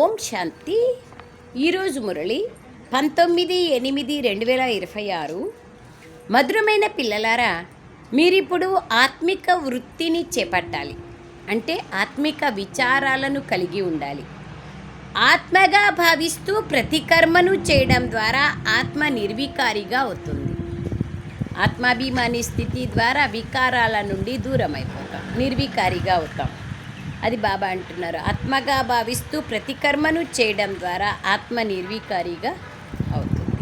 ఓం శాంతి. ఈరోజు మురళి 19/8/2026. మధురమైన పిల్లలారా, మీరిప్పుడు ఆత్మిక వృత్తిని చేపట్టాలి. అంటే ఆత్మిక విచారాలను కలిగి ఉండాలి. ఆత్మగా భావిస్తూ ప్రతి కర్మను చేయడం ద్వారా ఆత్మ నిర్వికారిగా అవుతుంది. ఆత్మాభిమాని స్థితి ద్వారా వికారాల నుండి దూరం అయిపోతాం, నిర్వికారిగా అవుతాం. అది బాబా అంటున్నారు. ఆత్మగా భావిస్తూ ప్రతి కర్మను చేయడం ద్వారా ఆత్మ నిర్వికారిగా అవుతుంది.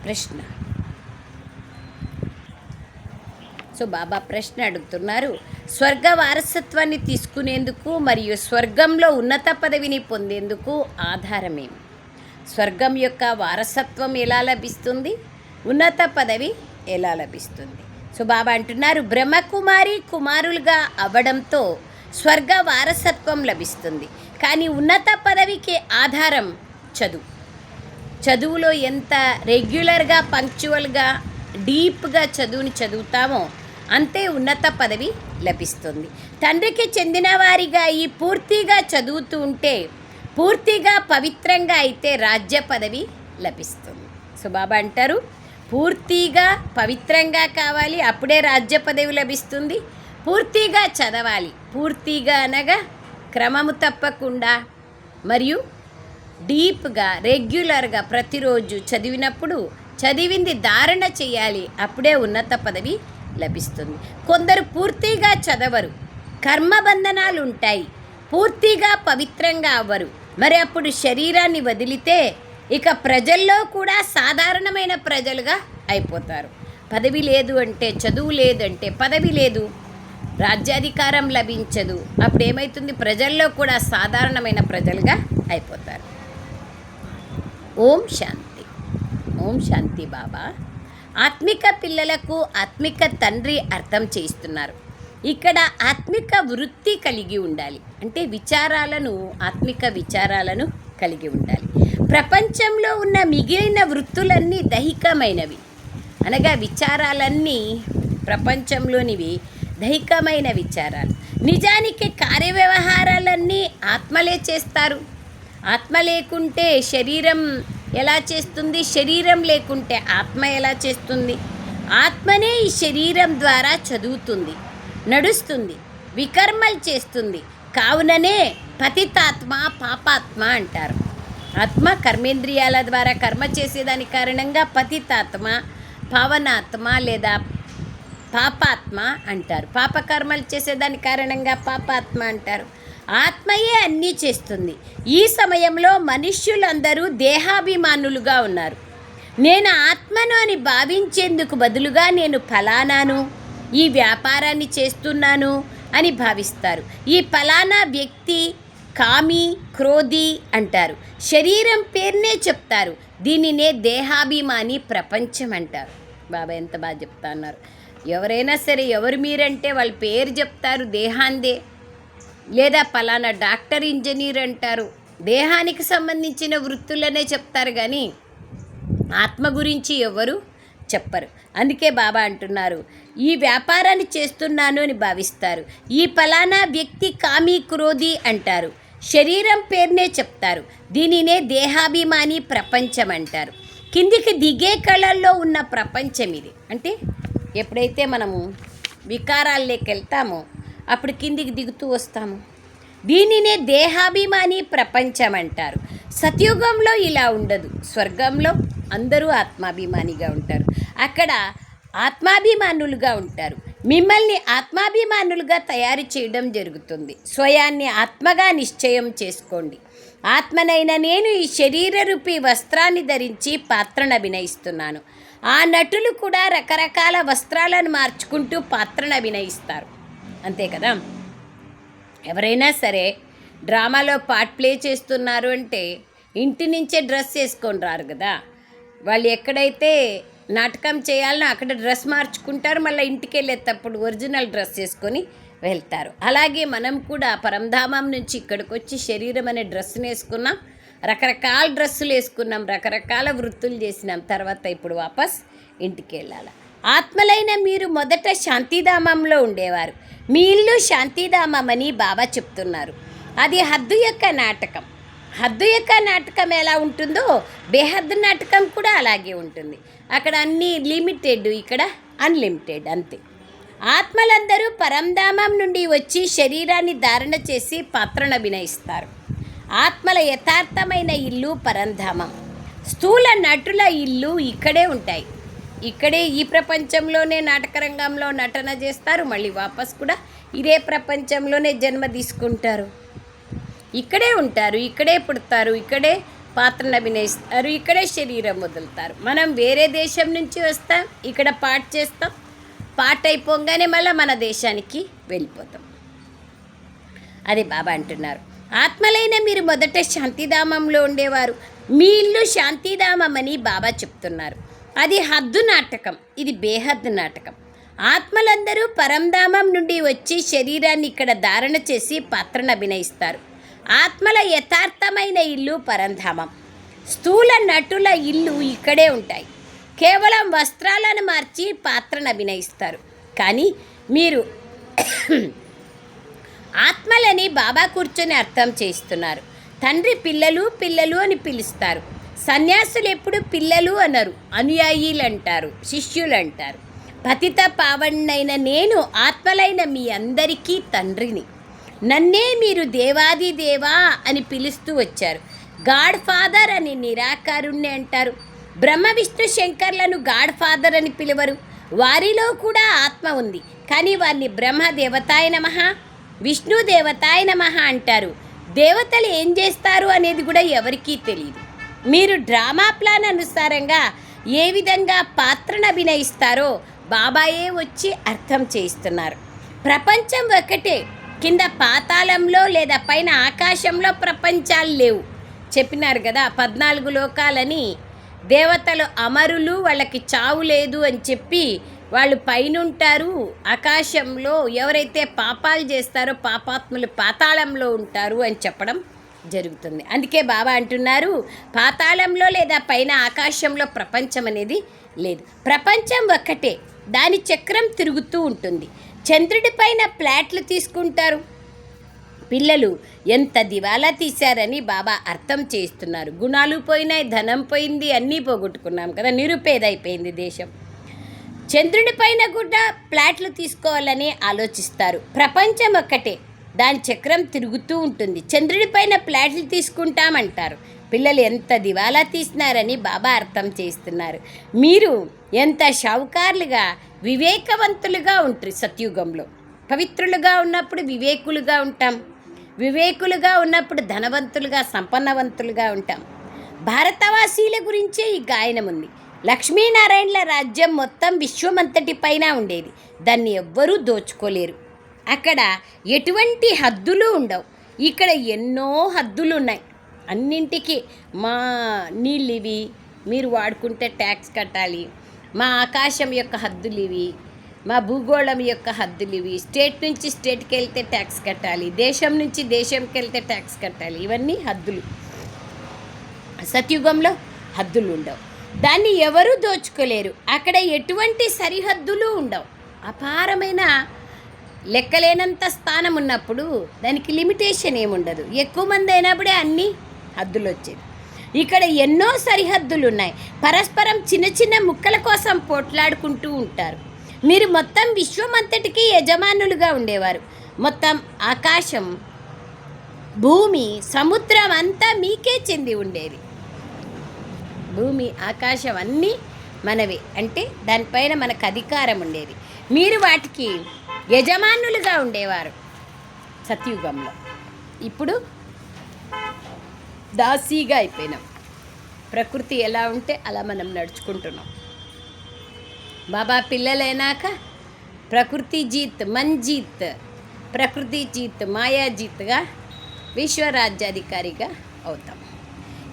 ప్రశ్న. బాబా ప్రశ్న అడుగుతున్నారు. స్వర్గ వారసత్వాన్ని తీసుకునేందుకు మరియు స్వర్గంలో ఉన్నత పదవిని పొందేందుకు ఆధారమేమి? స్వర్గం యొక్క వారసత్వం ఎలా లభిస్తుంది? ఉన్నత పదవి ఎలా లభిస్తుంది? బాబా అంటున్నారు, బ్రహ్మకుమారి కుమారులుగా అవ్వడంతో స్వర్గ వారసత్వం లభిస్తుంది. కానీ ఉన్నత పదవికి ఆధారం చదువు. చదువులో ఎంత రెగ్యులర్గా, పంక్చువల్గా, డీప్గా చదువుని చదువుతామో అంతే ఉన్నత పదవి లభిస్తుంది. తండ్రికి చెందిన వారిగా ఈ పూర్తిగా చదువుతూ ఉంటే, పూర్తిగా పవిత్రంగా అయితే రాజ్య పదవి లభిస్తుంది. బాబా అంటారు, పూర్తిగా పవిత్రంగా కావాలి, అప్పుడే రాజ్య పదవి లభిస్తుంది. పూర్తిగా చదవాలి. పూర్తిగా అనగా క్రమము తప్పకుండా మరియు డీప్గా, రెగ్యులర్గా ప్రతిరోజు చదివినప్పుడు చదివింది ధారణ చేయాలి, అప్పుడే ఉన్నత పదవి లభిస్తుంది. కొందరు పూర్తిగా చదవరు, కర్మబంధనాలు ఉంటాయి, పూర్తిగా పవిత్రంగా అవ్వరు. మరి అప్పుడు శరీరాన్ని వదిలితే ఇక ప్రజల్లో కూడా సాధారణమైన ప్రజలుగా అయిపోతారు. పదవి లేదు అంటే, చదువు లేదంటే, పదవి లేదు, రాజ్యాధికారం లభించదు. అప్పుడు ఏమవుతుంది? ప్రజల్లో కూడా సాధారణమైన ప్రజలుగా అయిపోతారు. ఓం శాంతి. ఓం శాంతి. బాబా ఆత్మిక పిల్లలకు ఆత్మిక తండ్రి అర్థం చేస్తున్నారు. ఇక్కడ ఆత్మిక వృత్తి కలిగి ఉండాలి. అంటే విచారాలను, ఆత్మిక విచారాలను కలిగి ఉండాలి. ప్రపంచంలో ఉన్న మిగిలిన వృత్తులన్నీ దైహికమైనవి. అనగా విచారాలన్నీ ప్రపంచంలోనివి దైహికమైన విచారాలు. నిజానికి కార్యవ్యవహారాలన్నీ ఆత్మలే చేస్తారు. ఆత్మ లేకుంటే శరీరం ఎలా చేస్తుంది? శరీరం లేకుంటే ఆత్మ ఎలా చేస్తుంది? ఆత్మనే ఈ శరీరం ద్వారా చదువుతుంది, నడుస్తుంది, వికర్మలు చేస్తుంది. కావుననే పతితాత్మ, పాపాత్మ అంటారు. ఆత్మ కర్మేంద్రియాల ద్వారా కర్మ చేసేదాని కారణంగా పతితాత్మ, పావనాత్మ లేదా పాపాత్మ అంటారు. పాపకర్మలు చేసేదాని కారణంగా పాపాత్మ అంటారు. ఆత్మయే అన్నీ చేస్తుంది. ఈ సమయంలో మనుష్యులందరూ దేహాభిమానులుగా ఉన్నారు. నేను ఆత్మను అని భావించేందుకు బదులుగా నేను ఫలానాను, ఈ వ్యాపారాన్ని చేస్తున్నాను అని భావిస్తారు. ఈ ఫలానా వ్యక్తి కామి, క్రోధి అంటారు. శరీరం పేరునే చెప్తారు. దీనినే దేహాభిమాని ప్రపంచం అంటారు. బాబా ఎంత బాగా చెప్తా అన్నారు. ఎవరైనా సరే, ఎవరు మీరంటే వాళ్ళ పేరు చెప్తారు, దేహాందే. లేదా పలానా డాక్టర్, ఇంజనీర్ అంటారు. దేహానికి సంబంధించిన వృత్తులనే చెప్తారు, కానీ ఆత్మ గురించి ఎవరు చెప్పరు. అందుకే బాబా అంటున్నారు, ఈ వ్యాపారాన్ని చేస్తున్నాను అని భావిస్తారు. ఈ పలానా వ్యక్తి కామి, క్రోధి అంటారు. శరీరం పేరునే చెప్తారు. దీనినే దేహాభిమాని ప్రపంచం అంటారు. కిందికి దిగే కళల్లో ఉన్న ప్రపంచం ఇది. అంటే ఎప్పుడైతే మనము వికారాల్లోకి వెళ్తామో అప్పుడు కిందికి దిగుతూ వస్తాము. దీనినే దేహాభిమాని ప్రపంచం అంటారు. సత్యుగంలో ఇలా ఉండదు. స్వర్గంలో అందరూ ఆత్మాభిమానిగా ఉంటారు. అక్కడ ఆత్మాభిమానులుగా ఉంటారు. మిమ్మల్ని ఆత్మాభిమానులుగా తయారు చేయడం జరుగుతుంది. స్వయాన్ని ఆత్మగా నిశ్చయం చేసుకోండి. ఆత్మనైన నేను ఈ శరీరరూపీ వస్త్రాన్ని ధరించి పాత్రను అభినయిస్తున్నాను. ఆ నటులు కూడా రకరకాల వస్త్రాలను మార్చుకుంటూ పాత్రను అభినయిస్తారు. అంతే కదా. ఎవరైనా సరే డ్రామాలో పార్ట్ ప్లే చేస్తున్నారు అంటే ఇంటి నుంచే డ్రెస్ వేసుకొని రారు కదా. వాళ్ళు ఎక్కడైతే నాటకం చేయాలనో అక్కడ డ్రెస్ మార్చుకుంటారు, మళ్ళీ ఇంటికి వెళ్ళేటప్పుడు ఒరిజినల్ డ్రెస్ వేసుకొని వెళ్తారు. అలాగే మనం కూడా పరంధామం నుంచి ఇక్కడికి వచ్చి శరీరం అనే డ్రెస్సును వేసుకున్నాం, రకరకాల డ్రెస్సులు వేసుకున్నాం, రకరకాల వృత్తులు చేసినాం. తర్వాత ఇప్పుడు వాపస్ ఇంటికి వెళ్ళాలి. ఆత్మలైన మీరు మొదట శాంతిధామంలో ఉండేవారు. మీ ఇల్లు శాంతిధామం అని బాబా చెప్తున్నారు. అది హద్దు యొక్క నాటకం. హద్దు యొక్క నాటకం ఎలా ఉంటుందో బేహద్దు నాటకం కూడా అలాగే ఉంటుంది. అక్కడ అన్నీ లిమిటెడ్, ఇక్కడ అన్లిమిటెడ్ అంతే. ఆత్మలందరూ పరంధామం నుండి వచ్చి శరీరాన్ని ధారణ చేసి పాత్రను అభినయిస్తారు. ఆత్మల యథార్థమైన ఇల్లు పరంధామం. స్థూల నటుల ఇల్లు ఇక్కడే ఉంటాయి. ఇక్కడే ఈ ప్రపంచంలోనే నాటకరంగంలో నటన చేస్తారు, మళ్ళీ వాపస్ కూడా ఇదే ప్రపంచంలోనే జన్మ తీసుకుంటారు. ఇక్కడే ఉంటారు, ఇక్కడే పుడతారు, ఇక్కడే పాత్రను అభినయిస్తారు, ఇక్కడే శరీరం వదులుతారు. మనం వేరే దేశం నుంచి వస్తాం, ఇక్కడ పాట చేస్తాం, పాట అయిపోగానే మళ్ళీ మన దేశానికి వెళ్ళిపోతాం. అది బాబా అంటున్నారు. ఆత్మలైన మీరు మొదట శాంతిధామంలో ఉండేవారు. మీ ఇల్లు శాంతిధామం అని బాబా చెప్తున్నారు. అది హద్దు నాటకం, ఇది బేహద్దు నాటకం. ఆత్మలందరూ పరంధామం నుండి వచ్చి శరీరాన్ని ఇక్కడ ధారణ చేసి పాత్రను అభినయిస్తారు. ఆత్మల యథార్థమైన ఇల్లు పరంధామం. స్థూల నటుల ఇల్లు ఇక్కడే ఉంటాయి. కేవలం వస్త్రాలను మార్చి పాత్రను అభినయిస్తారు. కానీ మీరు ఆత్మలని బాబా కూర్చొని అర్థం చేస్తున్నారు. తండ్రి పిల్లలు పిల్లలు అని పిలుస్తారు. సన్యాసులు ఎప్పుడు పిల్లలు అనరు, అనుయాయులు అంటారు, శిష్యులు అంటారు. పతిత పావన్నైన నేను ఆత్మలైన మీ అందరికీ తండ్రిని. నన్నే మీరు దేవాది దేవా అని పిలుస్తూ వచ్చారు. గాడ్ ఫాదర్ అని నిరాకారుణ్ణి అంటారు. బ్రహ్మ విష్ణు శంకర్లను గాడ్ ఫాదర్ అని పిలువరు. వారిలో కూడా ఆత్మ ఉంది, కానీ వారిని బ్రహ్మ దేవతాయ నమః, విష్ణు దేవతాయ నమః అంటారు. దేవతలు ఏం చేస్తారు అనేది కూడా ఎవరికీ తెలియదు. మీరు డ్రామా ప్లాన్ అనుసారంగా ఏ విధంగా పాత్రను అభినయిస్తారో బాబాయే వచ్చి అర్థం చేయిస్తున్నారు. ప్రపంచం ఒకటే. కింద పాతాళంలో లేదా పైన ఆకాశంలో ప్రపంచాలు లేవు. చెప్పినారు కదా 14 లోకాలని. దేవతలు అమరులు, వాళ్ళకి చావు లేదు అని చెప్పి వాళ్ళు పైనుంటారు. ఆకాశంలో ఎవరైతే పాపాలు చేస్తారో పాపాత్ములు పాతాళంలో ఉంటారు అని చెప్పడం జరుగుతుంది. అందుకే బాబా అంటున్నారు, పాతాళంలో లేదా పైన ఆకాశంలో ప్రపంచం అనేది లేదు. ప్రపంచం ఒక్కటే, దాని చక్రం తిరుగుతూ ఉంటుంది. చంద్రుడి పైన ప్లాట్లు తీసుకుంటారు. పిల్లలు ఎంత దివాలా తీశారని బాబా అర్థం చేస్తున్నారు. గుణాలు పోయినాయి, ధనం పోయింది, అన్నీ పోగొట్టుకున్నాం కదా, నిరుపేదైపోయింది దేశం. చంద్రుడి పైన కూడా ప్లాట్లు తీసుకోవాలని ఆలోచిస్తారు. ప్రపంచం ఒక్కటే, దాని చక్రం తిరుగుతూ ఉంటుంది. చంద్రుడి పైన ప్లాట్లు తీసుకుంటామంటారు. పిల్లలు ఎంత దివాలా తీసినారని బాబా అర్థం చేస్తున్నారు. మీరు ఎంత షావుకారులుగా వివేకవంతులుగా ఉంటారు. సత్యుగంలో పవిత్రులుగా ఉన్నప్పుడు వివేకులుగా ఉంటాం. వివేకులుగా ఉన్నప్పుడు ధనవంతులుగా సంపన్నవంతులుగా ఉంటాం. భారతవాసీల గురించే ఈ గాయనం ఉంది. లక్ష్మీనారాయణల రాజ్యం మొత్తం విశ్వమంతటి పైన ఉండేది. దాన్ని ఎవ్వరూ దోచుకోలేరు. అక్కడ ఎటువంటి హద్దులు ఉండవు. ఇక్కడ ఎన్నో హద్దులు ఉన్నాయి. అన్నింటికి మా నీళ్ళు ఇవి, మీరు వాడుకుంటే ట్యాక్స్ కట్టాలి, మా ఆకాశం యొక్క హద్దులు ఇవి, మా భూగోళం యొక్క హద్దులు ఇవి, స్టేట్ నుంచి స్టేట్కి వెళ్తే ట్యాక్స్ కట్టాలి, దేశం నుంచి దేశంకి వెళ్తే ట్యాక్స్ కట్టాలి. ఇవన్నీ హద్దులు. సత్యుగంలో హద్దులు ఉండవు. దాన్ని ఎవరూ దోచుకోలేరు. అక్కడ ఎటువంటి సరిహద్దులు ఉండవు. అపారమైన లెక్కలేనంత స్థానం ఉన్నప్పుడు దానికి లిమిటేషన్ ఏముండదు. ఎక్కువ మంది అయినప్పుడే అన్ని హద్దులు వచ్చేది. ఇక్కడ ఎన్నో సరిహద్దులు ఉన్నాయి. పరస్పరం చిన్న చిన్న ముక్కల కోసం పోట్లాడుకుంటూ ఉంటారు. మీరు మొత్తం విశ్వమంతటికి యజమానులుగా ఉండేవారు. మొత్తం ఆకాశం, భూమి, సముద్రం అంతా మీకే చెంది ఉండేది. భూమి, ఆకాశం అన్నీ మనవే. అంటే దానిపైన మనకు అధికారం ఉండేది. మీరు వాటికి యజమానులుగా ఉండేవారు సత్యుగంలో. ఇప్పుడు దాసీగా అయిపోయినాం. ప్రకృతి ఎలా ఉంటే అలా మనం నడుచుకుంటున్నాం. బాబా పిల్లలైనాక ప్రకృతి జీత్, మన్ జీత్, ప్రకృతి జీత్, మాయా జీత్గా విశ్వరాజ్యాధికారిగా అవుతాం.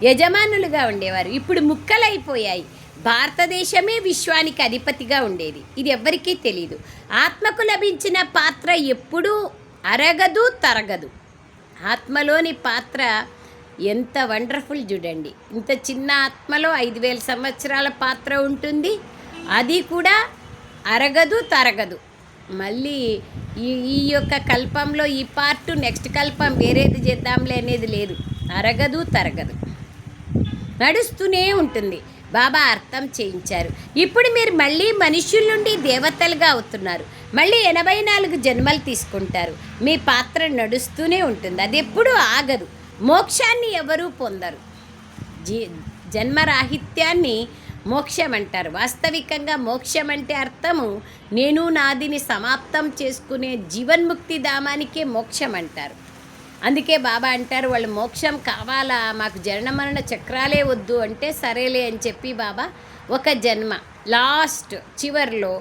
యజమానులుగా ఉండేవారు. ఇప్పుడు ముక్కలైపోయాయి. భారతదేశమే విశ్వానికి అధిపతిగా ఉండేది. ఇది ఎవ్వరికీ తెలీదు. ఆత్మకు లభించిన పాత్ర ఎప్పుడూ అరగదు, తరగదు. ఆత్మలోని పాత్ర ఎంత వండర్ఫుల్ చూడండి. ఇంత చిన్న ఆత్మలో 5000 సంవత్సరాల పాత్ర ఉంటుంది. అది కూడా అరగదు, తరగదు. మళ్ళీ ఈ యొక్క కల్పంలో ఈ పార్ట్, నెక్స్ట్ కల్పం వేరేది చేద్దాంలే అనేది లేదు. అరగదు తరగదు, నడుస్తూనే ఉంటుంది. బాబా అర్థం చేయించారు. ఇప్పుడు మీరు మళ్ళీ మనుష్యుల నుండి దేవతలుగా అవుతున్నారు. మళ్ళీ 84 జన్మలు తీసుకుంటారు. మీ పాత్ర నడుస్తూనే ఉంటుంది, అది ఎప్పుడూ ఆగదు. మోక్షాన్ని ఎవరూ పొందరు. జన్మరాహిత్యాన్ని మోక్షం అంటారు. వాస్తవికంగా మోక్షం అంటే అర్థము నేను నాదిని సమాప్తం చేసుకునే జీవన్ముక్తి ధామానికే మోక్షం అంటారు. అందుకే బాబా అంటారు, వాళ్ళు మోక్షం కావాలా, మాకు జనన మరణ చక్రాలే వద్దు అంటే సరేలే అని చెప్పి బాబా ఒక జన్మ లాస్ట్ చివర్లో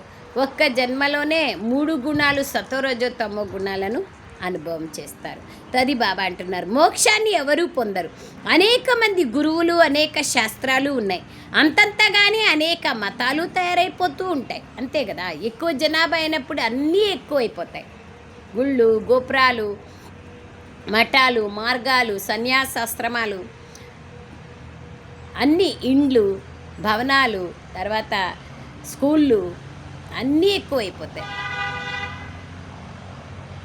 ఒక్క జన్మలోనే 3 గుణాలు సతోరజో తమో గుణాలను అనుభవం చేస్తారు. అది బాబా అంటున్నారు, మోక్షాన్ని ఎవరూ పొందరు. అనేక మంది గురువులు, అనేక శాస్త్రాలు ఉన్నాయి. అంతంతగానే అనేక మతాలు తయారైపోతూ ఉంటాయి. అంతే కదా, ఎక్కువ జనాభా అయినప్పుడు అన్నీ ఎక్కువ అయిపోతాయి. గుళ్ళు, గోపురాలు, మఠాలు, మార్గాలు, సన్యాసాశ్రమాలు, అన్ని ఇండ్లు, భవనాలు, తర్వాత స్కూళ్ళు అన్నీ ఎక్కువైపోతాయి.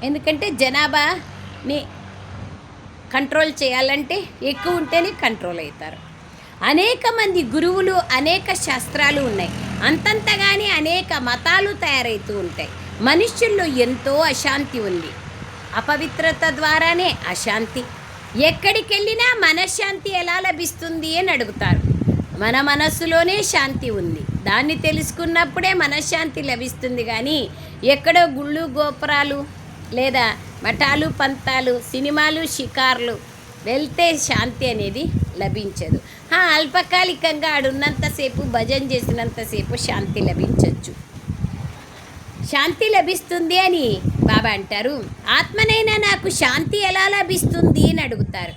ఎందుకంటే జనాభాని కంట్రోల్ చేయాలంటే ఎక్కువ ఉంటేనే కంట్రోల్ అవుతారు. అనేక మంది గురువులు, అనేక శాస్త్రాలు ఉన్నాయి. అంతంతగానే అనేక మతాలు తయారవుతూ ఉంటాయి. మనుష్యుల్లో ఎంతో అశాంతి ఉంది. అపవిత్రత ద్వారానే అశాంతి. ఎక్కడికి వెళ్ళినా మనశ్శాంతి ఎలా లభిస్తుంది అని అడుగుతారు. మన మనస్సులోనే శాంతి ఉంది, దాన్ని తెలుసుకున్నప్పుడే మనశ్శాంతి లభిస్తుంది. కానీ ఎక్కడో గుళ్ళు, గోపురాలు లేదా మఠాలు, పంతాలు, సినిమాలు, షికార్లు వెళ్తే శాంతి అనేది లభించదు. అల్పకాలికంగా ఆడున్నంతసేపు, భజన చేసినంతసేపు శాంతి లభించవచ్చు, శాంతి లభిస్తుంది అని బాబా అంటారు. ఆత్మనైనా నాకు శాంతి ఎలా లభిస్తుంది అని అడుగుతారు.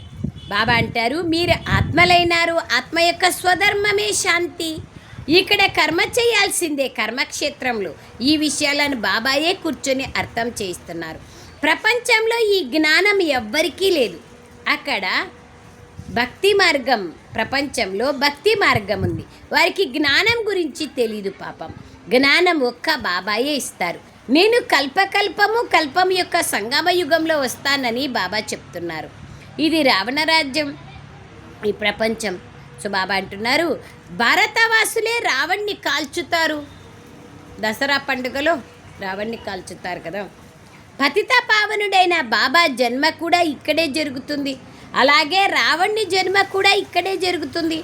బాబా అంటారు, మీరు ఆత్మలైనారు, ఆత్మ యొక్క స్వధర్మమే శాంతి. ఇక్కడ కర్మ చేయాల్సిందే కర్మక్షేత్రంలో. ఈ విషయాలను బాబాయే కూర్చొని అర్థం చేయిస్తున్నారు. ప్రపంచంలో ఈ జ్ఞానం ఎవ్వరికీ లేదు. అక్కడ భక్తి మార్గం, ప్రపంచంలో భక్తి మార్గం ఉంది. వారికి జ్ఞానం గురించి తెలీదు పాపం. జ్ఞానం ఒక్క బాబాయే ఇస్తారు. నేను కల్పకల్పము కల్పం యొక్క సంగమ యుగంలో వస్తానని బాబా చెప్తున్నారు. ఇది రావణ రాజ్యం, ఈ ప్రపంచం. సో బాబా అంటున్నారు, భారతవాసులే రావణ్ణి కాల్చుతారు. దసరా పండుగలో రావణ్ణి కాల్చుతారు కదా. పతిత పావనుడైన బాబా జన్మ కూడా ఇక్కడే జరుగుతుంది. అలాగే రావణ్ణి జన్మ కూడా ఇక్కడే జరుగుతుంది.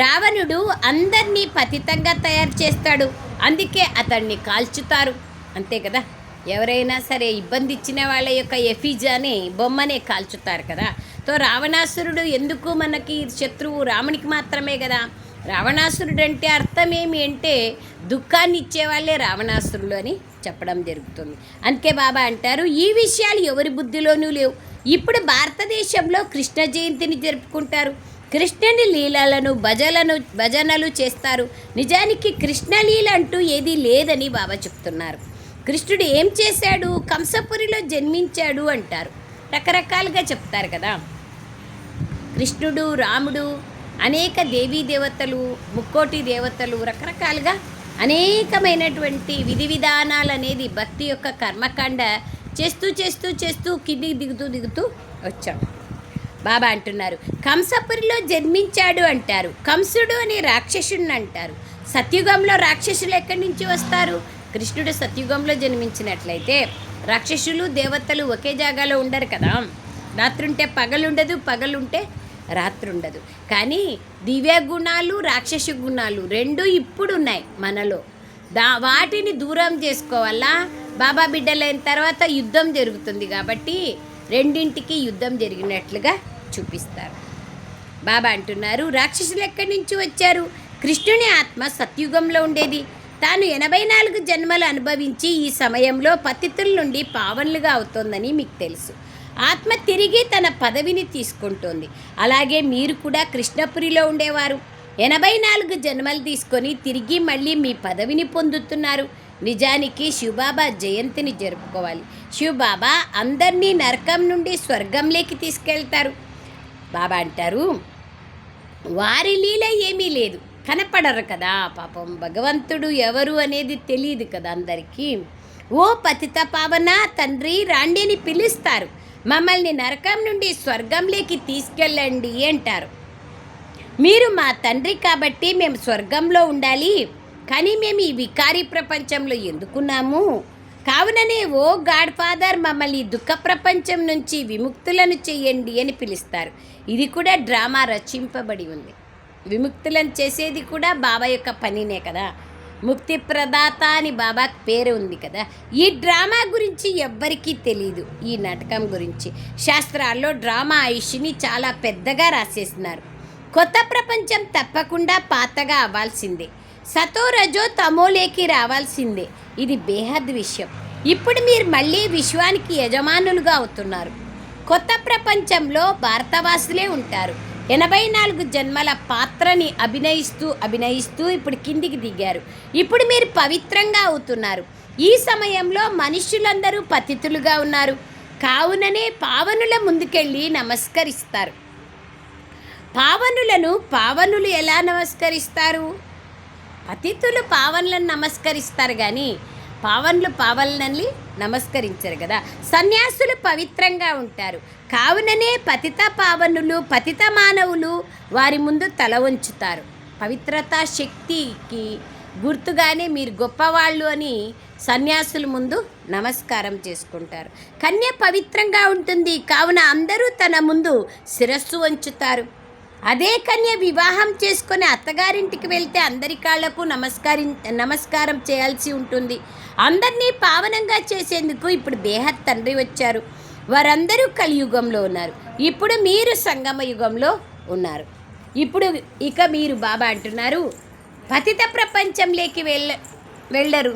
రావణుడు అందరినీ పతితంగా తయారు చేస్తాడు, అందుకే అతన్ని కాల్చుతారు. అంతే కదా, ఎవరైనా సరే ఇబ్బంది ఇచ్చిన వాళ్ళ యొక్క ఎఫీజాని బొమ్మనే కాల్చుతారు కదా. తో రావణాసురుడు ఎందుకు మనకి శత్రువు? రామునికి మాత్రమే కదా. రావణాసురుడు అంటే అర్థం ఏమి అంటే దుఃఖాన్ని ఇచ్చేవాళ్ళే రావణాసురులు అని చెప్పడం జరుగుతుంది. అందుకే బాబా అంటారు, ఈ విషయాలు ఎవరి బుద్ధిలోనూ లేవు. ఇప్పుడు భారతదేశంలో కృష్ణ జయంతిని జరుపుకుంటారు. కృష్ణుని లీలలను భజనలు చేస్తారు. నిజానికి కృష్ణలీల అంటూ ఏదీ లేదని బాబా చెప్తున్నారు. కృష్ణుడు ఏం చేశాడు? కంసపురిలో జన్మించాడు అంటారు, రకరకాలుగా చెప్తారు కదా. కృష్ణుడు, రాముడు, అనేక దేవీ దేవతలు, ముక్కోటి దేవతలు, రకరకాలుగా అనేకమైనటువంటి విధి విధానాలు అనేది భక్తి యొక్క కర్మకాండ చేస్తూ చేస్తూ చేస్తూ కిందికి దిగుతూ వచ్చాం. బాబా అంటున్నారు, కంసపురిలో జన్మించాడు అంటారు. కంసుడు అని రాక్షసుడిని అంటారు. సత్యుగంలో రాక్షసులు ఎక్కడి నుంచి వస్తారు? కృష్ణుడు సత్యుగంలో జన్మించినట్లయితే రాక్షసులు, దేవతలు ఒకే జాగాలో ఉండరు కదా. రాత్రుంటే పగలుండదు, పగలుంటే రాత్రి ఉండదు. కానీ దివ్య గుణాలు, రాక్షస గుణాలు రెండు ఇప్పుడు ఉన్నాయి మనలో. వాటిని దూరం చేసుకోవాలా. బాబా బిడ్డలైన తర్వాత యుద్ధం జరుగుతుంది కాబట్టి రెండింటికి యుద్ధం జరిగినట్లుగా చూపిస్తారు. బాబా అంటున్నారు, రాక్షసులు ఎక్కడి నుంచి వచ్చారు? కృష్ణుని ఆత్మ సత్యుగంలో ఉండేది. తాను 84 జన్మలు అనుభవించి ఈ సమయంలో పతితుల నుండి పావనులుగా అవుతోందని మీకు తెలుసు. ఆత్మ తిరిగి తన పదవిని తీసుకుంటోంది. అలాగే మీరు కూడా కృష్ణపురిలో ఉండేవారు. 84 జన్మలు తీసుకొని తిరిగి మళ్ళీ మీ పదవిని పొందుతున్నారు. నిజానికి శివబాబా జయంతిని జరుపుకోవాలి. శివబాబా అందరినీ నరకం నుండి స్వర్గంలోకి తీసుకెళ్తారు. బాబా అంటారు, వారి లీల ఏమీ లేదు, కనపడరు కదా. పాపం భగవంతుడు ఎవరు అనేది తెలియదు కదా అందరికీ. ఓ పతిత పావన తండ్రి రాండి అని పిలుస్తారు. మమ్మల్ని నరకం నుండి స్వర్గంలోకి తీసుకెళ్ళండి అంటారు. మీరు మా తండ్రి కాబట్టి మేము స్వర్గంలో ఉండాలి, కానీ మేము ఈ వికారీ ప్రపంచంలో ఎందుకున్నాము? కావుననే ఓ గాడ్ ఫాదర్ మమ్మల్ని దుఃఖ ప్రపంచం నుంచి విముక్తులను చేయండి అని పిలుస్తారు. ఇది కూడా డ్రామా రచింపబడి ఉంది. విముక్తులను చేసేది కూడా బాబా యొక్క పనినే కదా. ముక్తి ప్రదాత అని బాబాకి పేరు ఉంది కదా. ఈ డ్రామా గురించి ఎవ్వరికీ తెలీదు. ఈ నాటకం గురించి శాస్త్రాల్లో డ్రామా ఆయుష్ని చాలా పెద్దగా రాసేస్తున్నారు. కొత్త ప్రపంచం తప్పకుండా పాతగా అవ్వాల్సిందే. సతో రజో తమోలేకి రావాల్సిందే. ఇది బేహద్ విషయం. ఇప్పుడు మీరు మళ్ళీ విశ్వానికి యజమానులుగా అవుతున్నారు. కొత్త ప్రపంచంలో భారతవాసులే ఉంటారు. 84 జన్మల పాత్రని అభినయిస్తూ ఇప్పుడు కిందికి దిగారు. ఇప్పుడు మీరు పవిత్రంగా అవుతున్నారు. ఈ సమయంలో మనుష్యులందరూ పతితులుగా ఉన్నారు. కావుననే పావనుల ముందుకెళ్ళి నమస్కరిస్తారు. పావనులు ఎలా నమస్కరిస్తారు? పతితులు పావనులను నమస్కరిస్తారు, కానీ పావనులని నమస్కరించరు కదా. సన్యాసులు పవిత్రంగా ఉంటారు. కావుననే పతిత పావనులు, పతిత మానవులు వారి ముందు తల వంచుతారు. పవిత్రతా శక్తికి గుర్తుగానే మీరు గొప్పవాళ్ళు అని సన్యాసుల ముందు నమస్కారం చేసుకుంటారు. కన్య పవిత్రంగా ఉంటుంది, కావున అందరూ తన ముందు శిరస్సు వంచుతారు. అదే కన్య వివాహం చేసుకొని అత్తగారింటికి వెళ్తే అందరి కాళ్లకు నమస్కారం చేయాల్సి ఉంటుంది. అందరినీ పావనంగా చేసేందుకు ఇప్పుడు బేహద్ తండ్రి వచ్చారు. వారందరూ కలియుగంలో ఉన్నారు. ఇప్పుడు మీరు సంగమ యుగంలో ఉన్నారు. ఇప్పుడు ఇక మీరు బాబా అంటున్నారు, పతిత ప్రపంచంలోకి వెళ్ళరు.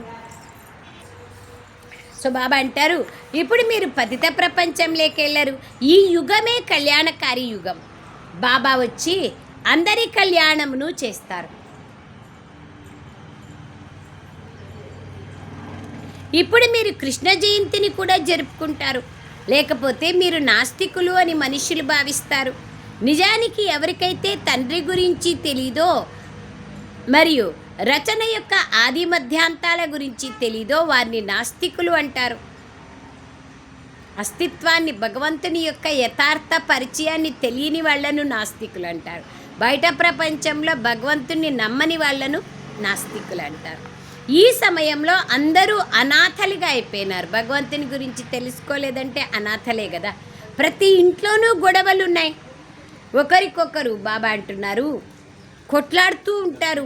సో బాబా అంటారు, ఇప్పుడు మీరు పతిత ప్రపంచంలోకి వెళ్ళరు. ఈ యుగమే కళ్యాణకారి యుగం. బాబా వచ్చి అందరి కళ్యాణమును చేస్తారు. ఇప్పుడు మీరు కృష్ణ జయంతిని కూడా జరుపుకుంటారు. లేకపోతే మీరు నాస్తికులు అని మనుషులు భావిస్తారు. నిజానికి ఎవరికైతే తండ్రి గురించి తెలీదో మరియు రచన యొక్క ఆది మధ్యాంతాల గురించి తెలీదో వారిని నాస్తికులు అంటారు. అస్తిత్వాన్ని, భగవంతుని యొక్క యథార్థ పరిచయాన్ని తెలియని వాళ్లను నాస్తికులు అంటారు. బయట ప్రపంచంలో భగవంతుని నమ్మని వాళ్లను నాస్తికులు అంటారు. ఈ సమయంలో అందరూ అనాథలుగా అయిపోయినారు. భగవంతుని గురించి తెలుసుకోలేదంటే అనాథలే కదా. ప్రతి ఇంట్లోనూ గొడవలు ఉన్నాయి. ఒకరికొకరు బాబా అంటున్నారు కొట్లాడుతూ ఉంటారు.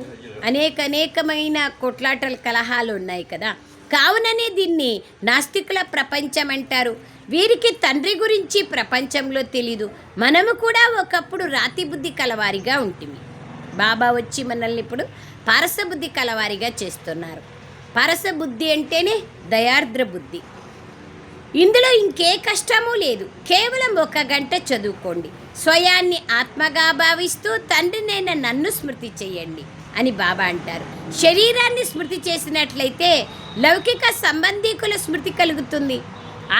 అనేకమైన కొట్లాటల కలహాలు ఉన్నాయి కదా. కావుననే దీన్ని నాస్తికుల ప్రపంచం అంటారు. వీరికి తండ్రి గురించి ప్రపంచంలో తెలీదు. మనము కూడా ఒకప్పుడు రాతి బుద్ధి కలవారిగా ఉంటుంది. బాబా వచ్చి మనల్ని ఇప్పుడు పారసబుద్ధి కలవారిగా చేస్తున్నారు. పారసబుద్ధి అంటేనే దయార్ద్ర బుద్ధి. ఇందులో ఇంకే కష్టమూ లేదు. కేవలం 1 గంట చదువుకోండి. స్వయాన్ని ఆత్మగా భావిస్తూ తండ్రినైన నన్ను స్మృతి చేయండి అని బాబా అంటారు. శరీరాన్ని స్మృతి చేసినట్లయితే లౌకిక సంబంధీకుల స్మృతి కలుగుతుంది.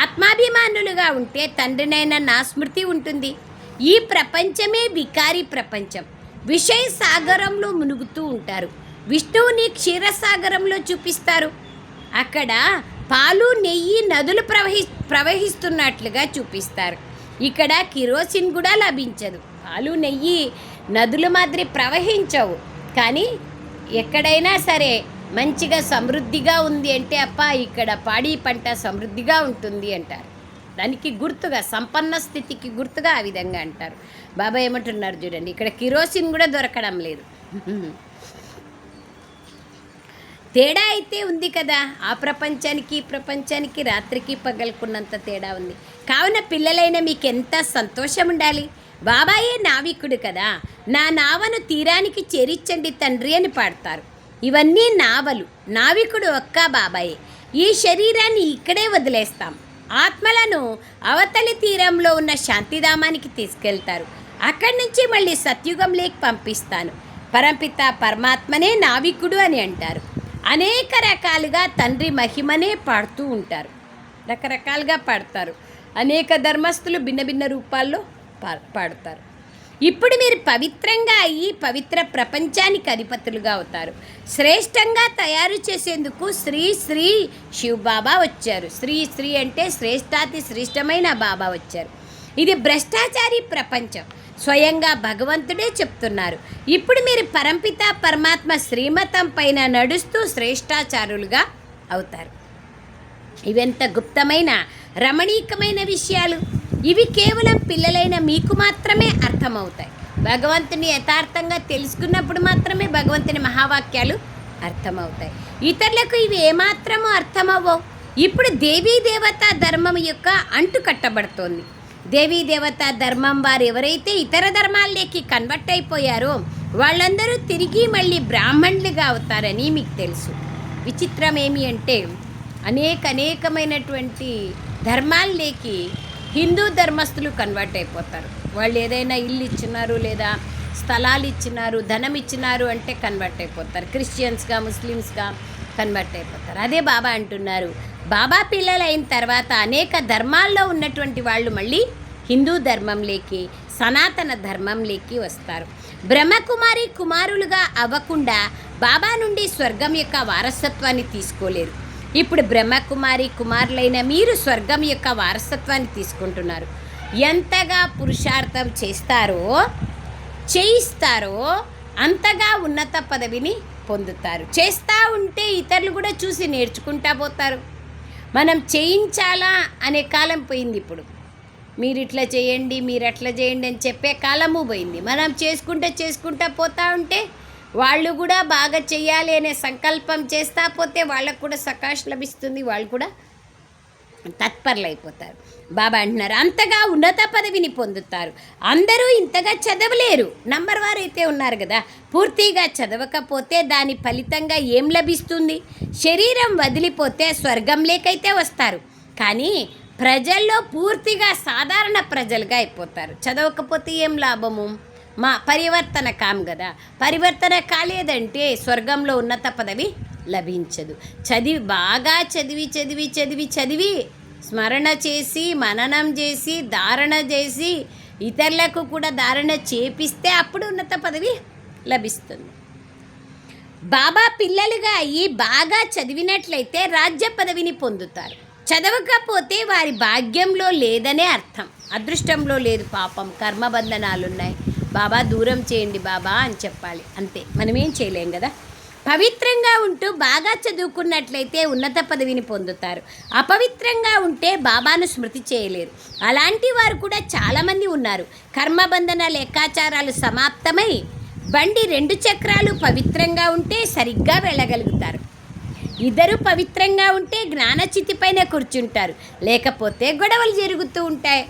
ఆత్మాభిమానులుగా ఉంటే తండ్రినైన నా స్మృతి ఉంటుంది. ఈ ప్రపంచమే వికారీ ప్రపంచం. విషయ సాగరంలో మునుగుతూ ఉంటారు. విష్ణువుని క్షీరసాగరంలో చూపిస్తారు. అక్కడ పాలు, నెయ్యి, నదులు ప్రవహిస్తున్నట్లుగా చూపిస్తారు. ఇక్కడ కిరోసిన్ కూడా లభించదు. పాలు, నెయ్యి నదుల మాదిరి ప్రవహించవు. కానీ ఎక్కడైనా సరే మంచిగా సమృద్ధిగా ఉంది అంటే ఇక్కడ పాడి పంట సమృద్ధిగా ఉంటుంది అంటారు. దానికి గుర్తుగా, సంపన్న స్థితికి గుర్తుగా ఆ విధంగా అంటారు. బాబా ఏమంటున్నారు చూడండి, ఇక్కడ కిరోసిన్ కూడా దొరకడం లేదు. తేడా అయితే ఉంది కదా. ఆ ప్రపంచానికి ఈ ప్రపంచానికి రాత్రికి పగలుకున్నంత తేడా ఉంది. కావున పిల్లలైన మీకు ఎంత సంతోషం ఉండాలి. బాబాయే నావికుడు కదా. నా నావను తీరానికి చేరించండి తండ్రి అని పాడతారు. ఇవన్నీ నావలు. నావికుడు ఒక్క బాబాయే. ఈ శరీరాన్ని ఇక్కడే వదిలేస్తాం. ఆత్మలను అవతలి తీరంలో ఉన్న శాంతిధామానికి తీసుకెళ్తారు. అక్కడి నుంచి మళ్ళీ సత్యుగంలోకి పంపిస్తాను. పరంపిత పరమాత్మనే నావికుడు అని అంటారు. అనేక రకాలుగా తండ్రి మహిమనే పాడుతూ ఉంటారు. రకరకాలుగా పాడతారు. అనేక ధర్మస్థులు భిన్న భిన్న రూపాల్లో పాడతారు. ఇప్పుడు మీరు పవిత్రంగా అయ్యి పవిత్ర ప్రపంచానికి అధిపతులుగా అవుతారు. శ్రేష్టంగా తయారు చేసేందుకు శ్రీ శ్రీ శివ్ బాబా వచ్చారు. శ్రీ అంటే శ్రేష్టాతి శ్రేష్టమైన బాబా వచ్చారు. ఇది భ్రష్టాచారి ప్రపంచం. స్వయంగా భగవంతుడే చెప్తున్నారు. ఇప్పుడు మీరు పరంపిత పరమాత్మ శ్రీమతం పైన నడుస్తూ శ్రేష్టాచారులుగా అవుతారు. ఇవెంత గుప్తమైన రమణీకమైన విషయాలు. ఇవి కేవలం పిల్లలైన మీకు మాత్రమే అర్థమవుతాయి. భగవంతుని యథార్థంగా తెలుసుకున్నప్పుడు మాత్రమే భగవంతుని మహావాక్యాలు అర్థమవుతాయి. ఇతరులకు ఇవి ఏమాత్రమూ అర్థమవ్వవు. ఇప్పుడు దేవీ దేవతా ధర్మం యొక్క అంటు కట్టబడుతోంది. దేవీ దేవతా ధర్మం వారు ఎవరైతే ఇతర ధర్మాల్లోకి కన్వర్ట్ అయిపోయారో వాళ్ళందరూ తిరిగి మళ్ళీ బ్రాహ్మణులుగా అవుతారని మీకు తెలుసు. విచిత్రం ఏమి అంటే అనేకమైనటువంటి ధర్మాల్లోకి హిందూ ధర్మస్తులు కన్వర్ట్ అయిపోతారు. వాళ్ళు ఏదైనా ఇల్లు ఇచ్చినారు, లేదా స్థలాలు ఇచ్చినారు, ధనం ఇచ్చినారు అంటే కన్వర్ట్ అయిపోతారు. క్రిస్టియన్స్గా, ముస్లిమ్స్గా కన్వర్ట్ అయిపోతారు. అదే బాబా అంటున్నారు, బాబా పిల్లలు అయిన తర్వాత అనేక ధర్మాల్లో ఉన్నటువంటి వాళ్ళు మళ్ళీ హిందూ ధర్మంలోకి, సనాతన ధర్మంలోకి వస్తారు. బ్రహ్మకుమారి కుమారులుగా అవ్వకుండా బాబా నుండి స్వర్గం యొక్క వారసత్వాన్ని తీసుకోలేరు. ఇప్పుడు బ్రహ్మకుమారి కుమారులైన మీరు స్వర్గం యొక్క వారసత్వాన్ని తీసుకుంటున్నారు. ఎంతగా పురుషార్థం చేయిస్తారో అంతగా ఉన్నత పదవిని పొందుతారు. చేస్తూ ఉంటే ఇతరులు కూడా చూసి నేర్చుకుంటా పోతారు. మనం చేయించాలా అనే కాలం పోయింది. ఇప్పుడు మీరు ఇట్లా చేయండి, మీరు అట్లా చేయండి అని చెప్పే కాలము పోయింది. మనం చేసుకుంటా పోతూ ఉంటే వాళ్ళు కూడా బాగా చెయ్యాలి అనే సంకల్పం చేస్తా పోతే వాళ్ళకు కూడా సకాశ్ లభిస్తుంది. వాళ్ళు కూడా తత్పరులు అయిపోతారు. బాబా అంటున్నారు, అంతగా ఉన్నత పదవిని పొందుతారు. అందరూ ఇంతగా చదవలేరు. నంబర్ వారు అయితే ఉన్నారు కదా, పూర్తిగా చదవకపోతే దాని ఫలితంగా ఏం లభిస్తుంది? శరీరం వదిలిపోతే స్వర్గంలోకైతే వస్తారు, కానీ ప్రజల్లో పూర్తిగా సాధారణ ప్రజలుగా అయిపోతారు. చదవకపోతే ఏం లాభము? పరివర్తన కాం కదా. పరివర్తన కాలేదంటే స్వర్గంలో ఉన్నత పదవి లభించదు. బాగా చదివి స్మరణ చేసి, మననం చేసి, ధారణ చేసి, ఇతరులకు కూడా ధారణ చేపిస్తే అప్పుడు ఉన్నత పదవి లభిస్తుంది. బాబా పిల్లలుగా అయ్యి బాగా చదివినట్లయితే రాజ్య పదవిని పొందుతారు. చదవకపోతే వారి భాగ్యంలో లేదనే అర్థం. అదృష్టంలో లేదు, పాపం కర్మబంధనాలున్నాయి, బాబా దూరం చేయండి బాబా అని చెప్పాలి. అంతే, మనమేం చేయలేం కదా. పవిత్రంగా ఉంటూ బాగా చదువుకున్నట్లయితే ఉన్నత పదవిని పొందుతారు. అపవిత్రంగా ఉంటే బాబాను స్మృతి చేయలేరు. అలాంటి వారు కూడా చాలామంది ఉన్నారు. కర్మబంధన లెక్కాచారాలు సమాప్తమై బండి 2 చక్రాలు పవిత్రంగా ఉంటే సరిగ్గా వెళ్ళగలుగుతారు. ఇద్దరు పవిత్రంగా ఉంటే జ్ఞానచితి పైన కూర్చుంటారు, లేకపోతే గొడవలు జరుగుతూ ఉంటాయి.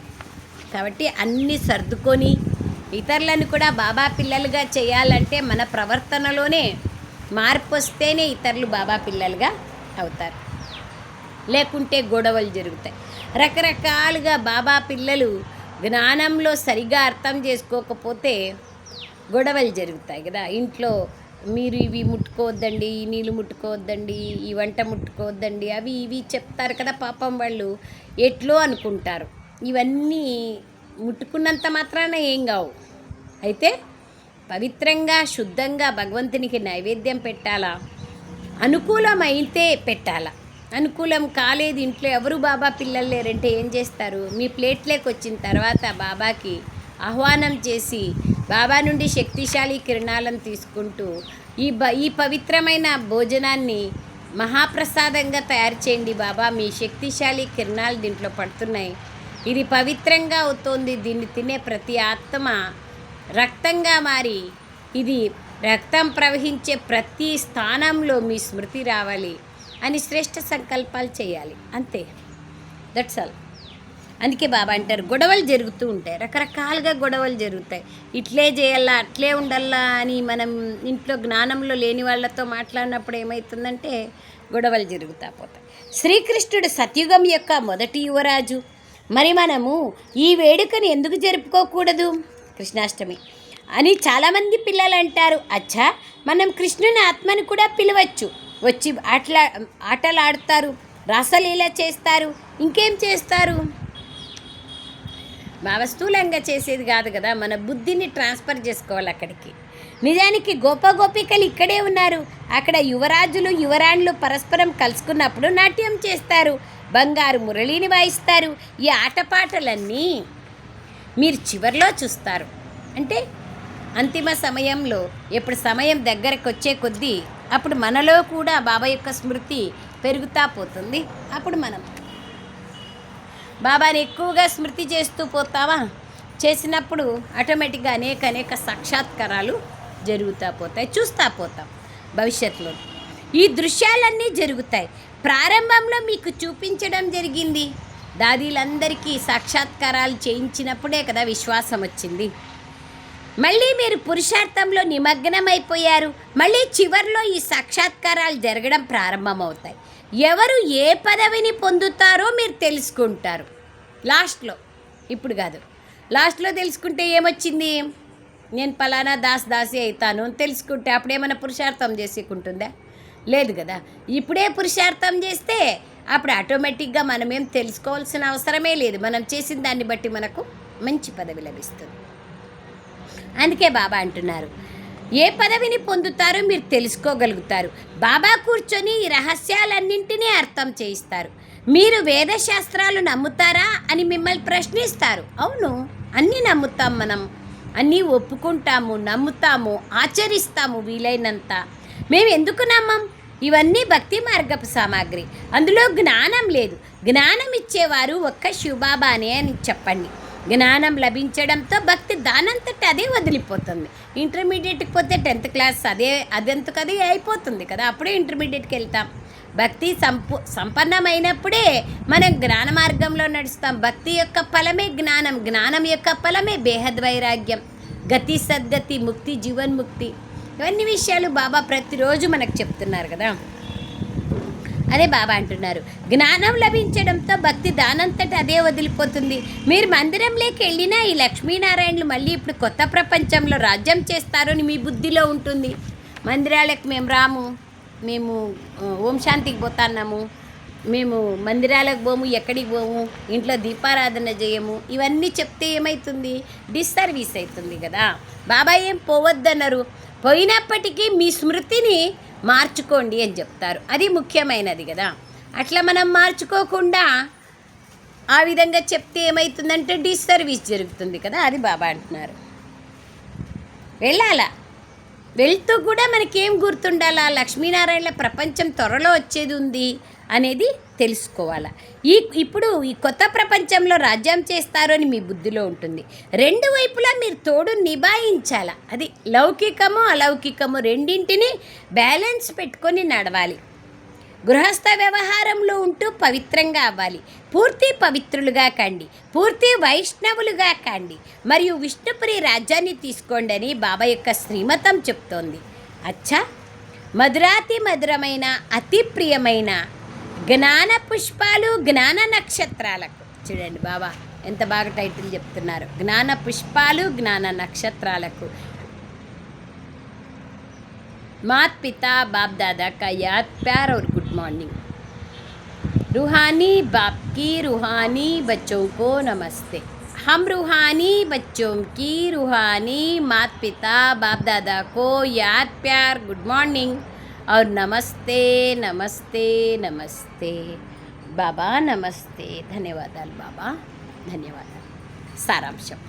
కాబట్టి అన్నీ సర్దుకొని ఇతరులను కూడా బాబా పిల్లలుగా చేయాలంటే మన ప్రవర్తనలోనే మార్పు వస్తేనే ఇతరులు బాబా పిల్లలుగా అవుతారు. లేకుంటే గొడవలు జరుగుతాయి. రకరకాలుగా బాబా పిల్లలు జ్ఞానంలో సరిగా అర్థం చేసుకోకపోతే గొడవలు జరుగుతాయి కదా. ఇంట్లో మీరు ఇవి ముట్టుకోవద్దండి, ఈ నీళ్ళు ముట్టుకోవద్దండి, ఈ వంట ముట్టుకోవద్దండి, అవి ఇవి చెప్తారు కదా. పాపం వాళ్ళు ఎట్లో అనుకుంటారు. ఇవన్నీ ముట్టుకున్నంత మాత్రాన ఏం కావు. అయితే పవిత్రంగా శుద్ధంగా భగవంతునికి నైవేద్యం పెట్టాలా, అనుకూలమైతే పెట్టాలా. అనుకూలం కాలేదు, ఇంట్లో ఎవరు బాబా పిల్లలు లేరంటే ఏం చేస్తారు? మీ ప్లేట్లోకి వచ్చిన తర్వాత బాబాకి ఆహ్వానం చేసి బాబా నుండి శక్తిశాలి కిరణాలను తీసుకుంటూ ఈ పవిత్రమైన భోజనాన్ని మహాప్రసాదంగా తయారు చేయండి బాబా, మీ శక్తిశాలి కిరణాలు దీంట్లో పడుతున్నాయి, ఇది పవిత్రంగా అవుతోంది, దీన్ని తినే ప్రతి ఆత్మ రక్తంగా మారి ఇది రక్తం ప్రవహించే ప్రతి స్థానంలో మీ స్మృతి రావాలి అని శ్రేష్ఠ సంకల్పాలు చేయాలి. అంతే, దట్స్ ఆల్. అందుకే బాబా అంటారు, గొడవలు జరుగుతూ ఉంటాయి, రకరకాలుగా గొడవలు జరుగుతాయి. ఇట్లే చేయాలా, అట్లే ఉండాలా అని మనం ఇంట్లో జ్ఞానంలో లేని వాళ్ళతో మాట్లాడినప్పుడు ఏమవుతుందంటే గొడవలు జరుగుతూ పోతాయి. శ్రీకృష్ణుడు సత్యుగం యొక్క మొదటి యువరాజు. మరి మనము ఈ వేడుకను ఎందుకు జరుపుకోకూడదు? కృష్ణాష్టమి అని చాలామంది పిల్లలు అంటారు. అచ్చా, మనం కృష్ణుని ఆత్మని కూడా పిలవచ్చు, వచ్చి ఆటలు ఆడతారు, రాసలీల చేస్తారు, ఇంకేం చేస్తారు. బాబా స్థూలంగా చేసేది కాదు కదా, మన బుద్ధిని ట్రాన్స్ఫర్ చేసుకోవాలి అక్కడికి. నిజానికి గోపికలు ఇక్కడే ఉన్నారు. అక్కడ యువరాజులు యువరాణులు పరస్పరం కలుసుకున్నప్పుడు నాట్యం చేస్తారు, బంగారు మురళిని వాయిస్తారు. ఈ ఆటపాటలన్నీ మీరు చివరిలో చూస్తారు. అంటే అంతిమ సమయంలో ఎప్పుడు సమయం దగ్గరకు వచ్చే కొద్దీ అప్పుడు మనలో కూడా బాబా యొక్క స్మృతి పెరుగుతా పోతుంది. అప్పుడు మనం బాబాని ఎక్కువగా స్మృతి చేస్తూ పోతావా, చేసినప్పుడు ఆటోమేటిక్గా అనేక సాక్షాత్కారాలు జరుగుతూ పోతాయి, చూస్తూ పోతాం భవిష్యత్తులో. ఈ దృశ్యాలన్నీ జరుగుతాయి. ప్రారంభంలో మీకు చూపించడం జరిగింది. దాదీలందరికీ సాక్షాత్కారాలు చేయించినప్పుడే కదా విశ్వాసం వచ్చింది. మళ్ళీ మీరు పురుషార్థంలో నిమగ్నమైపోయారు. మళ్ళీ చివరిలో ఈ సాక్షాత్కారాలు జరగడం ప్రారంభమవుతాయి. ఎవరు ఏ పదవిని పొందుతారో మీరు తెలుసుకుంటారు లాస్ట్లో. ఇప్పుడు కాదు, లాస్ట్లో తెలుసుకుంటే ఏమొచ్చింది, నేను పలానా దాసి అవుతాను అని తెలుసుకుంటే అప్పుడేమైనా పురుషార్థం చేసుకుంటుందా? లేదు కదా. ఇప్పుడే పురుషార్థం చేస్తే అప్పుడు ఆటోమేటిక్గా మనమేం తెలుసుకోవాల్సిన అవసరమే లేదు. మనం చేసిన దాన్ని బట్టి మనకు మంచి పదవి లభిస్తుంది. అందుకే బాబా అంటున్నారు, ఏ పదవిని పొందుతారో మీరు తెలుసుకోగలుగుతారు. బాబా కూర్చొని ఈ రహస్యాలన్నింటినీ అర్థం చేయిస్తారు. మీరు వేదశాస్త్రాలు నమ్ముతారా అని మిమ్మల్ని ప్రశ్నిస్తారు. అవును, అన్నీ నమ్ముతాం, మనం అన్నీ ఒప్పుకుంటాము, నమ్ముతాము, ఆచరిస్తాము వీలైనంత. మేము ఎందుకు నమ్మం? ఇవన్నీ భక్తి మార్గపు సామాగ్రి, అందులో జ్ఞానం లేదు. జ్ఞానం ఇచ్చేవారు ఒక్క శివబాబానే అని చెప్పండి. జ్ఞానం లభించడంతో భక్తి దానంతట అదే వదిలిపోతుంది. ఇంటర్మీడియట్కి పోతే 10th క్లాస్ అదెంతకదే అయిపోతుంది కదా, అప్పుడే ఇంటర్మీడియట్కి వెళ్తాం. భక్తి సంపన్నమైనప్పుడే మనం జ్ఞాన మార్గంలో నడుస్తాం. భక్తి యొక్క ఫలమే జ్ఞానం, జ్ఞానం యొక్క ఫలమే బేహద్ వైరాగ్యం, గతి సద్గతి, ముక్తి, జీవన్ముక్తి. ఇవన్నీ విషయాలు బాబా ప్రతిరోజు మనకు చెప్తున్నారు కదా. అదే బాబా అంటున్నారు, జ్ఞానం లభించడంతో భక్తి దానంతట అదే వదిలిపోతుంది. మీరు మందిరంలోకి వెళ్ళినా ఈ లక్ష్మీనారాయణలు మళ్ళీ ఇప్పుడు కొత్త ప్రపంచంలో రాజ్యం చేస్తారు అని మీ బుద్ధిలో ఉంటుంది. మందిరాలకు మేము రాము, మేము ఓం శాంతికి పోతున్నాము, మేము మందిరాలకు పోము, ఎక్కడికి పోము, ఇంట్లో దీపారాధన చేయము, ఇవన్నీ చెప్తే ఏమవుతుంది? డిస్సర్వీస్ అవుతుంది కదా. బాబా ఏం పోవద్దన్నారు, పోయినప్పటికీ మీ స్మృతిని మార్చుకోండి అని చెప్తారు. అది ముఖ్యమైనది కదా. అట్లా మనం మార్చుకోకుండా ఆ విధంగా చెప్తే ఏమవుతుందంటే డిస్సర్వీస్ జరుగుతుంది కదా. అది బాబా అంటున్నారు. వెళ్ళాలా, వెళ్తూ కూడా మనకేం గుర్తుండాలా, లక్ష్మీనారాయణ ప్రపంచం త్వరలో వచ్చేది ఉంది అనేది తెలుసుకోవాలా. ఇప్పుడు ఈ కొత్త ప్రపంచంలో రాజ్యం చేస్తారు అని మీ బుద్ధిలో ఉంటుంది. రెండు వైపులా మీరు తోడు నిభాయించాలా. అది లౌకికము అలౌకికము రెండింటినీ బ్యాలెన్స్ పెట్టుకొని నడవాలి. గృహస్థ వ్యవహారంలో ఉంటూ పవిత్రంగా అవ్వాలి. పూర్తి పవిత్రులుగా కండి, పూర్తి వైష్ణవులుగా కండి, మరియు విష్ణుపురి రాజ్యాన్ని తీసుకోండి అని బాబా యొక్క శ్రీమతం చెప్తోంది. అచ్చా, మధురాతి మధురమైన అతి ప్రియమైన జ్ఞాన పుష్పాలు జ్ఞాన నక్షత్రాలకు. చూడండి బాబా ఎంత బాగా టైటిల్ చెప్తున్నారు, జ్ఞాన పుష్పాలు జ్ఞాన నక్షత్రాలకు. मात पिता बाप दादा का याद प्यार और गुड मॉर्निंग. रूहानी बाप की रूहानी बच्चों को नमस्ते. हम रूहानी बच्चों की रूहानी मात पिता बाप दादा को याद प्यार गुड मॉर्निंग और नमस्ते नमस्ते नमस्ते. बाबा नमस्ते. ధన్యవాదాలు బాబా, ధన్యవాదాలు. సారాంశం,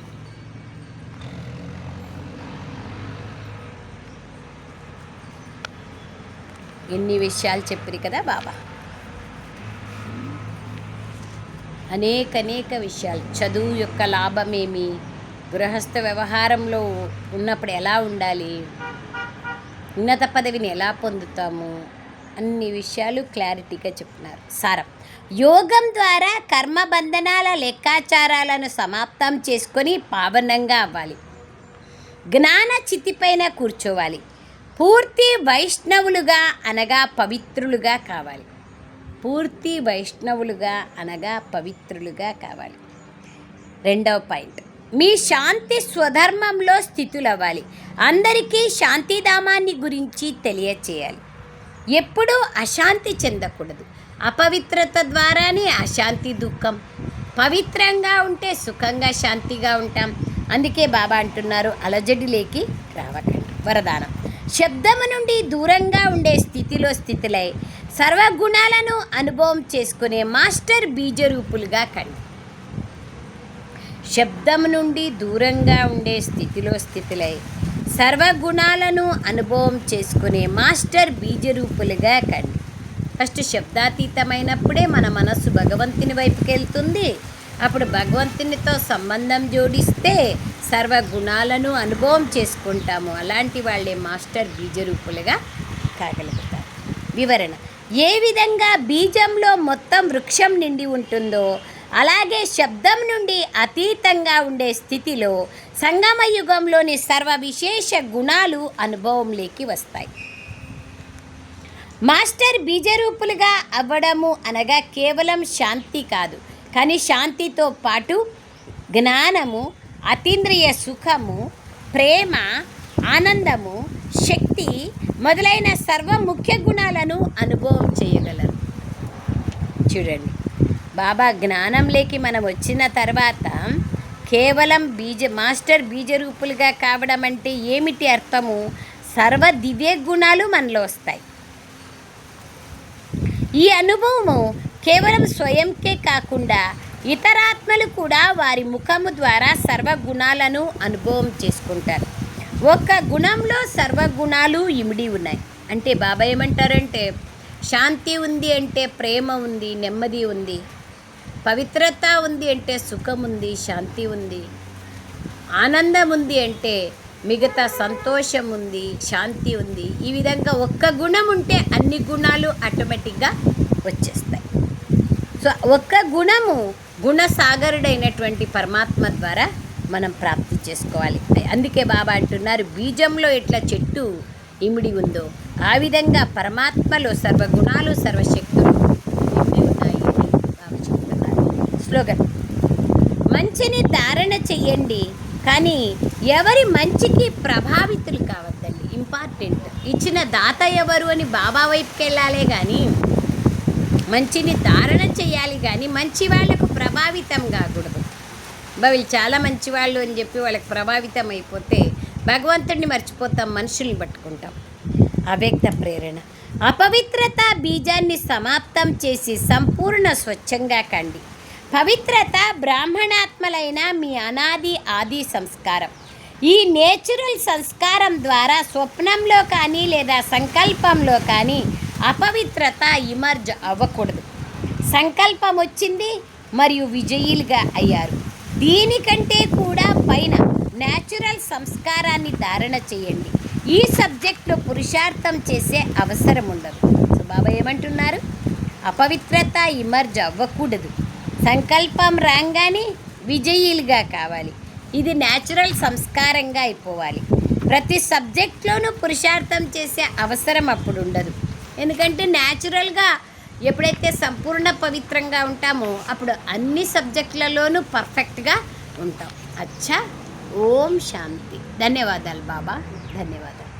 ఎన్ని విషయాలు చెప్పారు కదా బాబా, అనేక విషయాలు. చదువు యొక్క లాభమేమి, గృహస్థ వ్యవహారంలో ఉన్నప్పుడు ఎలా ఉండాలి, ఉన్నత పదవిని ఎలా పొందుతాము, అన్ని విషయాలు క్లారిటీగా చెప్తున్నారు. సారం, యోగం ద్వారా కర్మబంధనాల లెక్కాచారాలను సమాప్తం చేసుకొని పావనంగా అవ్వాలి. జ్ఞాన చితిపైన కూర్చోవాలి. పూర్తి వైష్ణవులుగా అనగా పవిత్రులుగా కావాలి. పూర్తి వైష్ణవులుగా అనగా పవిత్రులుగా కావాలి. రెండవ పాయింట్, మీ శాంతి స్వధర్మంలో స్థితులవ్వాలి. అందరికీ శాంతిధామాన్ని గురించి తెలియచేయాలి. ఎప్పుడూ అశాంతి చెందకూడదు. అపవిత్రత ద్వారానే అశాంతి, దుఃఖం. పవిత్రంగా ఉంటే సుఖంగా శాంతిగా ఉంటాం. అందుకే బాబా అంటున్నారు, అలజడిలేకి రావకండి. వరదానం: శబ్దము నుండి దూరంగా ఉండే స్థితులై సర్వగుణాలను అనుభవం చేసుకునే మాస్టర్ బీజరూపులుగా కండి. శబ్దం నుండి దూరంగా ఉండే స్థితులై సర్వగుణాలను అనుభవం చేసుకునే మాస్టర్ బీజరూపులుగా కండి. ఫస్ట్ శబ్దాతీతమైనప్పుడే మన మనస్సు భగవంతుని వైపుకి వెళ్తుంది. అప్పుడు భగవంతునితో సంబంధం జోడిస్తే సర్వగుణాలను అనుభవం చేసుకుంటాము. అలాంటి వాళ్ళే మాస్టర్ బీజరూపులుగా కాగలుగుతారు. వివరణ: ఏ విధంగా బీజంలో మొత్తం వృక్షం నిండి ఉంటుందో అలాగే శబ్దం నుండి అతీతంగా ఉండే స్థితిలో సంగమ యుగంలోని సర్వ విశేష గుణాలు అనుభవంలోకి వస్తాయి. మాస్టర్ బీజరూపులుగా అవ్వడము అనగా కేవలం శాంతి కాదు, కానీ శాంతితో పాటు జ్ఞానము, అతీంద్రియ సుఖము, ప్రేమ, ఆనందము, శక్తి మొదలైన సర్వ ముఖ్య గుణాలను అనుభవం చేయగలరు. చూడండి, బాబా జ్ఞానంలోకి మనం వచ్చిన తర్వాత కేవలం మాస్టర్ బీజరూపులుగా కావడం అంటే ఏమిటి అర్థము? సర్వ దివ్య గుణాలు మనలో వస్తాయి. ఈ అనుభవము కేవలం స్వయంకే కాకుండా ఇతరాత్మలు కూడా వారి ముఖము ద్వారా సర్వగుణాలను అనుభవం చేసుకుంటారు. ఒక్క గుణంలో సర్వగుణాలు ఇమిడి ఉన్నాయి. అంటే బాబా ఏమంటారంటే, శాంతి ఉంది అంటే ప్రేమ ఉంది, నెమ్మది ఉంది. పవిత్రత ఉంది అంటే సుఖం ఉంది, శాంతి ఉంది. ఆనందం ఉంది అంటే మిగతా సంతోషం ఉంది, శాంతి ఉంది. ఈ విధంగా ఒక్క గుణం ఉంటే అన్ని గుణాలు ఆటోమేటిక్గా వచ్చేస్తాయి. సో ఒక్క గుణము గుణసాగరుడైనటువంటి పరమాత్మ ద్వారా మనం ప్రాప్తి చేసుకోవాలి. అందుకే బాబా అంటున్నారు, బీజంలో ఎట్లా చెట్టు ఇమిడి ఉందో ఆ విధంగా పరమాత్మలో సర్వగుణాలు సర్వశక్తులు ఇమిడి ఉన్నాయి అని బాబా చెప్తున్నారు. స్లోగన్: మంచిని ధారణ చెయ్యండి, కానీ ఎవరి మంచికి ప్రభావితులు కావద్దండి. ఇంపార్టెంట్. ఇచ్చిన దాత ఎవరు అని బాబా వైపుకి వెళ్ళాలే కానీ మంచిని ధారణ చేయాలి, కానీ మంచి వాళ్లకు ప్రభావితం కాకూడదు. వీళ్ళు చాలా మంచివాళ్ళు అని చెప్పి వాళ్ళకి ప్రభావితం అయిపోతే భగవంతుడిని మర్చిపోతాం, మనుషుల్ని పట్టుకుంటాం. అవ్యక్త ప్రేరణ: అపవిత్రత బీజాన్ని సమాప్తం చేసి సంపూర్ణ స్వచ్ఛంగా కండి. పవిత్రత బ్రాహ్మణాత్మలైన మీ అనాది ఆది సంస్కారం. ఈ నేచురల్ సంస్కారం ద్వారా స్వప్నంలో కానీ లేదా సంకల్పంలో కానీ అపవిత్రత ఇమర్జ్ అవ్వకూడదు. సంకల్పం వచ్చింది మరియు విజయులుగా అయ్యారు. దీనికంటే కూడా పైన న్యాచురల్ సంస్కారాన్ని ధారణ చేయండి. ఈ సబ్జెక్టులో పురుషార్థం చేసే అవసరం ఉండదు. సో బాబా ఏమంటున్నారు? అపవిత్రత ఇమర్జ్ అవ్వకూడదు. సంకల్పం రాగానే విజయులుగా కావాలి. ఇది న్యాచురల్ సంస్కారంగా అయిపోవాలి. ప్రతి సబ్జెక్ట్లోనూ పురుషార్థం చేసే అవసరం అప్పుడు ఉండదు. ఎందుకంటే న్యాచురల్గా ఎప్పుడైతే సంపూర్ణ పవిత్రంగా ఉంటామో అప్పుడు అన్ని సబ్జెక్టులలోనూ పర్ఫెక్ట్గా ఉంటాం. అచ్చా, ఓం శాంతి. ధన్యవాదాలు బాబా, ధన్యవాదాలు.